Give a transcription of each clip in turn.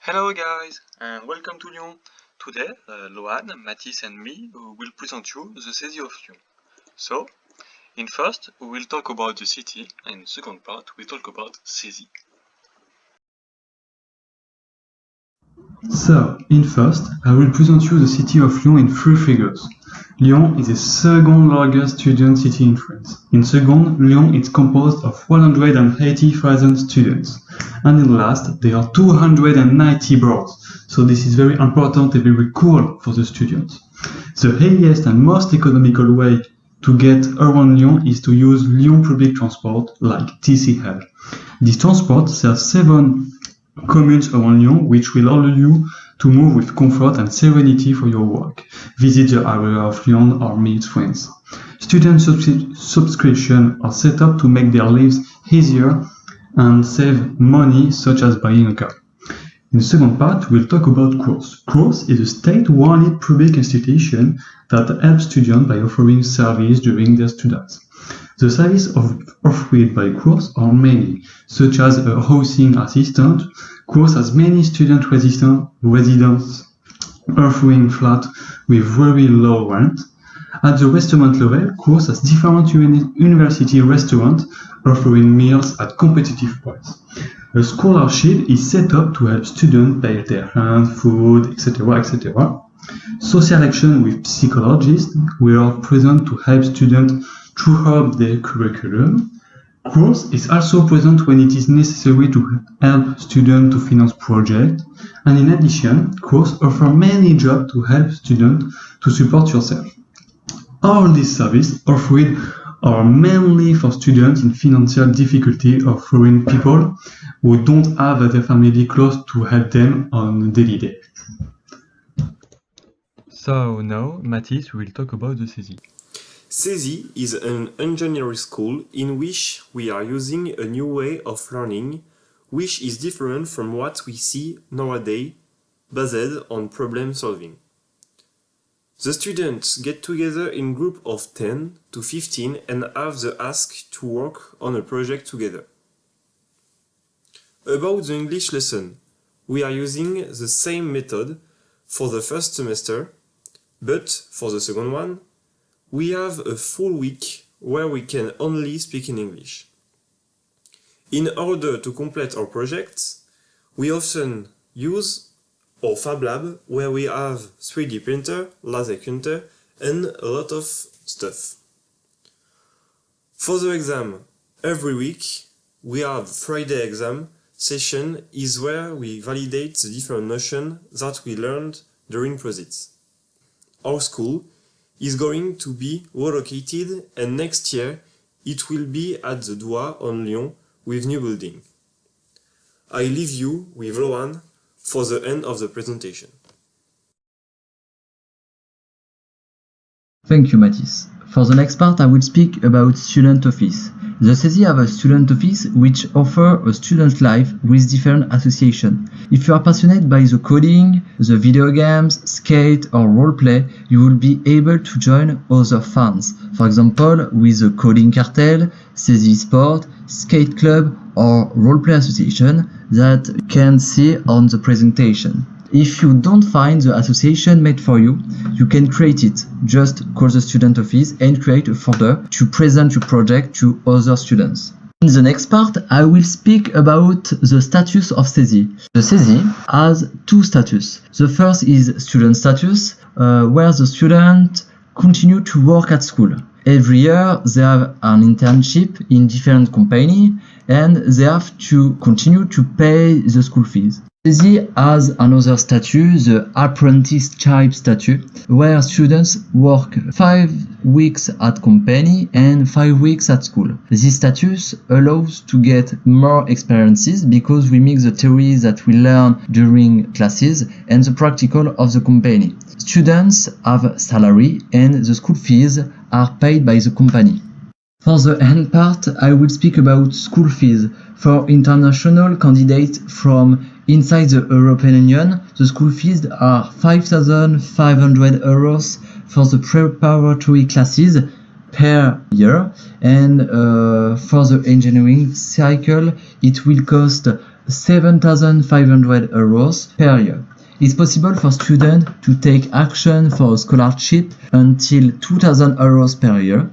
Hello guys, and welcome to Lyon. Today, Loan, Mathis and me will present you the city of Lyon. So, in first, we will talk about the city, and in second part, we talk about Cézy. So, in first, I will present you the city of Lyon in three figures. Lyon is the second largest student city in France. In second, Lyon is composed of 180,000 students. And in last, there are 290 boroughs. So this is very important and very cool for the students. The easiest and most economical way to get around Lyon is to use Lyon public transport like TCL. This transport serves 7 communes around Lyon, which will allow you to move with comfort and serenity for your work. Visit the area of Lyon or meet friends. Student subscriptions are set up to make their lives easier and save money, such as buying a car. In the second part, we'll talk about Cours. Cours is a state-run public institution that helps students by offering service during their studies. The services offered by Cours are many, such as a housing assistant. Cours has many student residents offering flats with very low rent. At the restaurant level, Cours has different university restaurants offering meals at competitive price. A scholarship is set up to help students pay their rent, food, etc., etc. Social action with psychologists we are present to help students throughout their curriculum. Cours is also present when it is necessary to help students to finance projects, and in addition, Cours offers many jobs to help students to support yourself. All these services offered are mainly for students in financial difficulty or foreign people who don't have their family close to help them on a daily day. So now, Mathis will talk about the Cézy. Cézy is an engineering school in which we are using a new way of learning, which is different from what we see nowadays, based on problem solving. The students get together in groups of 10 to 15 and have the task to work on a project together. About the English lesson, we are using the same method for the first semester, but for the second one, we have a full week where we can only speak in English. In order to complete our projects, we often use our Fab Lab, where we have 3D printer, laser cutter, and a lot of stuff. For the exam, every week we have Friday exam session is where we validate the different notions that we learned during projects. Our school is going to be relocated, and next year it will be at the Doua on Lyon with new building. I leave you with Loan for the end of the presentation. Thank you, Mathis. For the next part, I will speak about student office. The Cézy have a student office which offer a student life with different associations. If you are passionate by the coding, the video games, skate or roleplay, you will be able to join other fans. For example, with the Coding Cartel, Cézy Sport, Skate Club or Roleplay Association that you can see on the presentation. If you don't find the association made for you, you can create it. Just call the student office and create a folder to present your project to other students. In the next part, I will speak about the status of Cézy. The Cézy has 2 status. The first is student status, where the student continue to work at school. Every year, they have an internship in different companies and they have to continue to pay the school fees. Cézy has another statute, the apprenticeship statute, where students work 5 weeks at company and 5 weeks at school. This status allows to get more experiences because we mix the theories that we learn during classes and the practical of the company. Students have salary and the school fees are paid by the company. For the end part, I will speak about school fees. For international candidates from inside the European Union, the school fees are 5,500 euros for the preparatory classes per year, and for the engineering cycle it will cost 7,500 euros per year. It's possible for students to take action for a scholarship until 2,000 euros per year.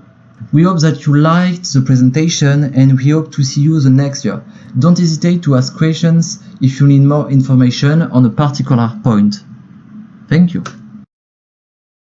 We hope that you liked the presentation and we hope to see you the next year. Don't hesitate to ask questions if you need more information on a particular point. Thank you.